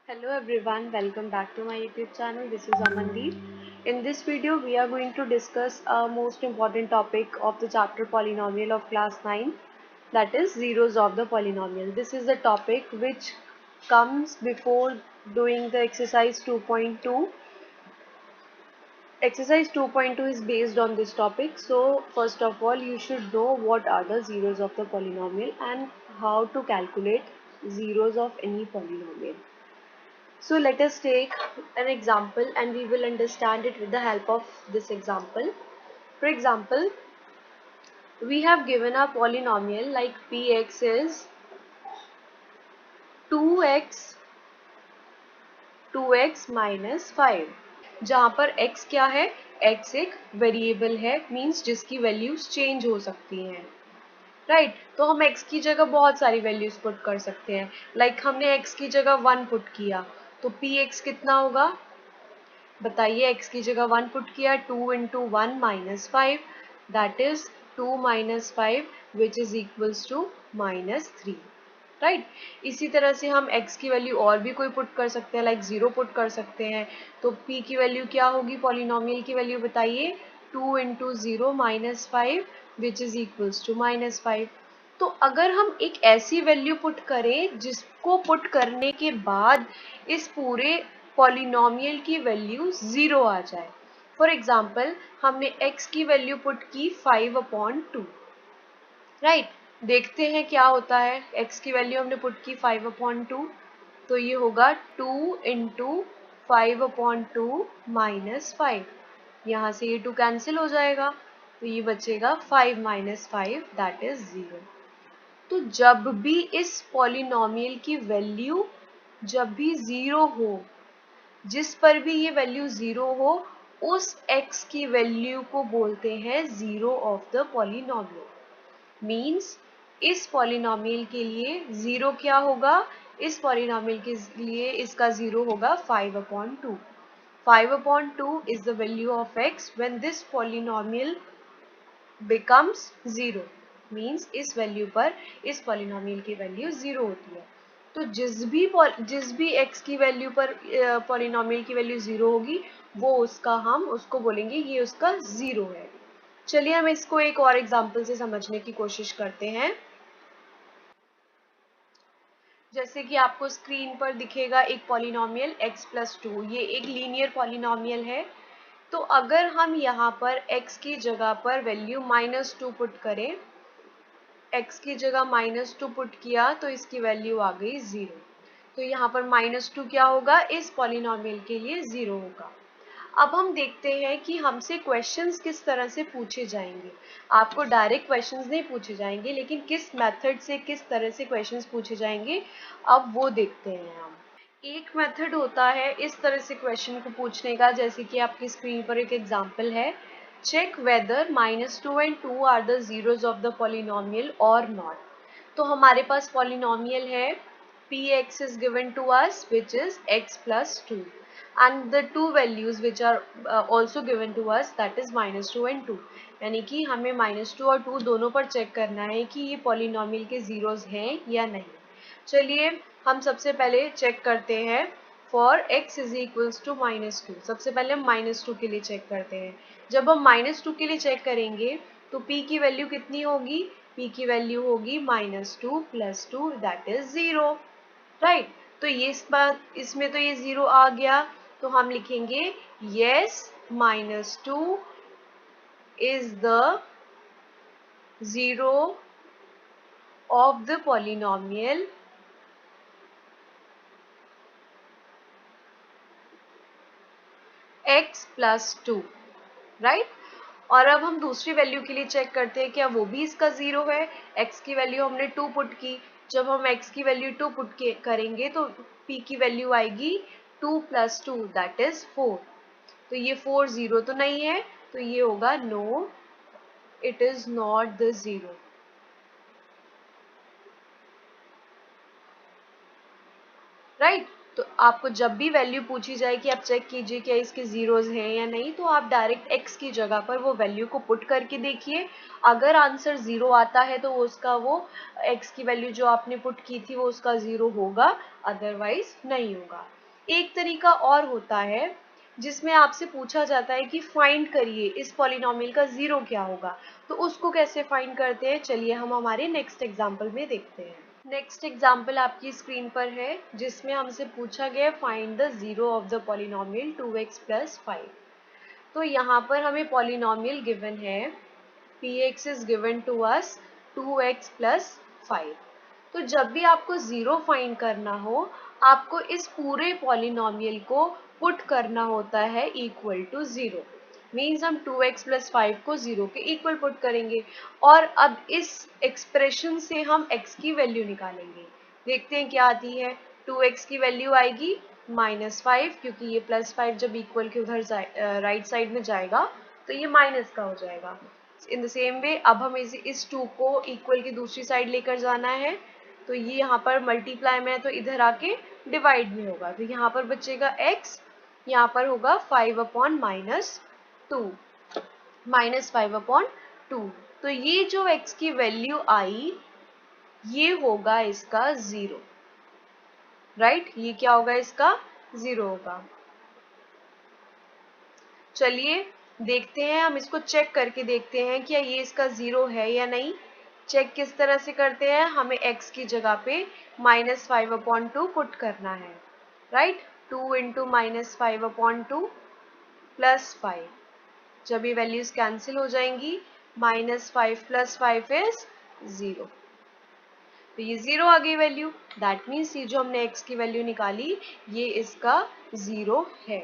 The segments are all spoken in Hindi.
Hello everyone, welcome back to my YouTube channel. This is Amandeep. In this video, we are going to discuss a most important topic of the chapter Polynomial of class 9, that is zeros of the polynomial. This is the topic which comes before doing the exercise 2.2. Exercise 2.2 is based on this topic. So first of all, you should know what are the zeros of the polynomial and how to calculate zeros of any polynomial. So let us take an example and we will understand it with the help of this example. For example, we have given a polynomial like px is 2x minus 5, जहाँ पर x क्या है, x एक वेरिएबल है, मीन्स जिसकी वैल्यूज चेंज हो सकती हैं, राइट। तो हम x की जगह बहुत सारी वैल्यूज पुट कर सकते हैं। लाइक हमने x की जगह 1 पुट किया तो px कितना होगा, बताइए। x की जगह 1 पुट किया, 2 into 1 minus 5, that is 2 minus 5 which is equals to minus 3, right. इसी तरह से हम x की वैल्यू और भी कोई पुट कर सकते हैं, लाइक 0 पुट कर सकते हैं। तो p की वैल्यू क्या होगी, पॉलिनोमियल की वैल्यू बताइए। 2 into 0 minus 5 which is equals to minus 5। तो अगर हम एक ऐसी वैल्यू पुट करें जिसको पुट करने के बाद इस पूरे पॉलिनोमियल की वैल्यू 0 आ जाए, फॉर एग्जाम्पल हमने x की वैल्यू पुट की 5/2, राइट। देखते हैं क्या होता है। x की वैल्यू हमने पुट की 5/2, तो ये होगा 2 इंटू 5/2 माइनस 5, यहाँ से ये 2 कैंसिल हो जाएगा, तो ये बचेगा 5 माइनस 5 दैट इज 0। तो जब भी इस पॉलिनोमियल की वैल्यू जब भी 0 हो, जिस पर भी ये वैल्यू 0 हो, उस x की वैल्यू को बोलते हैं zero of the polynomial. Means इस पॉलिनोमियल के लिए 0 क्या होगा, इस पॉलिनोमियल के लिए इसका 0 होगा 5/2। 5/2 is the value of x when this polynomial becomes 0, means इस वैल्यू पर इस पॉलिनोमियल की वैल्यू 0 होती है। तो जिस भी x की वैल्यू पर पॉलिनोमियल की वैल्यू 0 होगी, वो हम उसको बोलेंगे ये उसका 0 है। चलिए हम इसको एक और एग्जांपल से समझने की कोशिश करते हैं। जैसे कि आपको स्क्रीन पर दिखेगा एक पॉलिनोमियल x प्लस 2, ये एक लीनियर पॉलिनोमियल है। तो अगर हम यहाँ पर x की जगह पर वैल्यू -2 पुट करें, x की जगह -2 पुट किया तो इसकी वैल्यू आ गई 0। तो यहाँ पर -2 क्या होगा, इस पॉलिनोमियल के लिए 0 होगा। अब हम देखते हैं कि हमसे क्वेश्चंस किस तरह से पूछे जाएंगे। आपको डायरेक्ट क्वेश्चंस नहीं पूछे जाएंगे, लेकिन किस मेथड से, किस तरह से क्वेश्चंस पूछे जाएंगे, अब वो देखते हैं हम। एक मेथड होता है इस तरह से क्वेश्चन को पूछने का, जैसे कि आपकी स्क्रीन पर एक एग्जांपल है, check whether -2 and 2 are the zeros of the polynomial और नॉट। तो हमारे पास पॉलिनोमियल है px is given to us which is x plus 2 and the two values which are also given to us that is -2 and 2, यानी कि हमें -2 और 2 दोनों पर चेक करना है कि ये पॉलिनोमियल के जीरोज हैं या नहीं। चलिए हम सबसे पहले चेक करते हैं for x is equals to -2। सबसे पहले हम -2 के लिए चेक करते हैं। जब हम -2 के लिए चेक करेंगे तो p की वैल्यू कितनी होगी, p की वैल्यू होगी -2 + 2 दैट इज 0, राइट। तो ये इसमें तो ये 0 आ गया, तो हम लिखेंगे yes -2 is the zero of the polynomial x plus 2, right. और अब हम दूसरी वैल्यू के लिए चेक करते हैं क्या वो भी इसका 0 है। x की वैल्यू हमने 2 पुट की, जब हम x की वैल्यू 2 पुट करेंगे तो p की वैल्यू आएगी 2 + 2 दैट इज 4। तो ये 4 0 तो नहीं है, तो ये होगा no, it is not the 0, right. तो आपको जब भी वैल्यू पूछी जाए कि आप चेक कीजिए क्या इसके जीरोज हैं या नहीं, तो आप डायरेक्ट x की जगह पर वो वैल्यू को पुट करके देखिए। अगर आंसर 0 आता है तो उसका वो x की वैल्यू जो आपने पुट की थी वो उसका 0 होगा, अदरवाइज नहीं होगा। एक तरीका और होता है जिसमें आपसे पूछा जाता है कि फाइंड करिए इस पॉलिनोमियल का ज़ीरो क्या होगा। तो उसको कैसे फाइंड करते हैं, चलिए हम हमारे नेक्स्ट एग्जाम्पल में देखते हैं। नेक्स्ट एग्जाम्पल आपकी स्क्रीन पर है जिसमें हमसे पूछा गया find the zero of the polynomial 2x + 5। तो यहाँ पर हमें पॉलिनोमियल गिवन है, px is given to us 2x + 5। तो जब भी आपको ज़ीरो फाइंड करना हो, आपको इस पूरे पॉलिनोमियल को पुट करना होता है इक्वल टू ज़ीरो। मीन्स हम 2x + 5 को ज़ीरो के इक्वल पुट करेंगे और अब इस एक्सप्रेशन से हम x की वैल्यू निकालेंगे। देखते हैं क्या आती है। 2x की वैल्यू आएगी -5, क्योंकि ये +5 जब इक्वल के उधर राइट साइड में जाएगा तो ये माइनस का हो जाएगा। इन द सेम वे अब हमें इस 2 को इक्वल की दूसरी साइड लेकर जाना है, तो ये यहाँ पर मल्टीप्लाई में है तो इधर आके डिवाइड में होगा, तो यहाँ पर बचेगा x, यहाँ पर होगा 5/-2 -5/2। तो ये जो x की वैल्यू आई ये होगा इसका ज़ीरो, राइट। ये क्या होगा, इसका ज़ीरो होगा। चलिए देखते हैं, हम इसको चेक करके देखते हैं क्या ये इसका ज़ीरो है या नहीं। चेक किस तरह से करते हैं, हमें x की जगह पे -5/2 पुट करना है, राइट। 2 × -5/2 + 5, जब ये वैल्यूज कैंसिल हो जाएंगी, -5 + 5 इज 0, तो ये 0 आ गई वैल्यू। दैट मीन्स ये जो हमने x की वैल्यू निकाली ये इसका 0 है।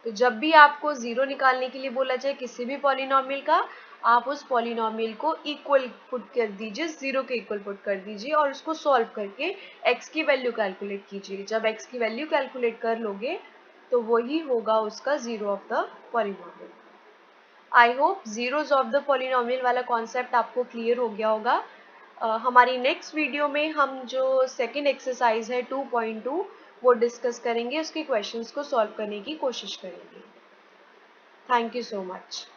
तो जब भी आपको ज़ीरो निकालने के लिए बोला जाए किसी भी पॉलिनोमियल का, आप उस पॉलिनोमियल को इक्वल पुट कर दीजिए, ज़ीरो के इक्वल पुट कर दीजिए और उसको सॉल्व करके x की वैल्यू कैलकुलेट कीजिए। जब x की वैल्यू कैलकुलेट कर लोगे तो वही होगा उसका zero of the polynomial. I hope zeros of the polynomial वाला कॉन्सेप्ट आपको क्लियर हो गया होगा। हमारी नेक्स्ट वीडियो में हम जो सेकेंड एक्सरसाइज है 2.2 वो डिस्कस करेंगे, उसके क्वेश्चंस को सॉल्व करने की कोशिश करेंगे। Thank you so much.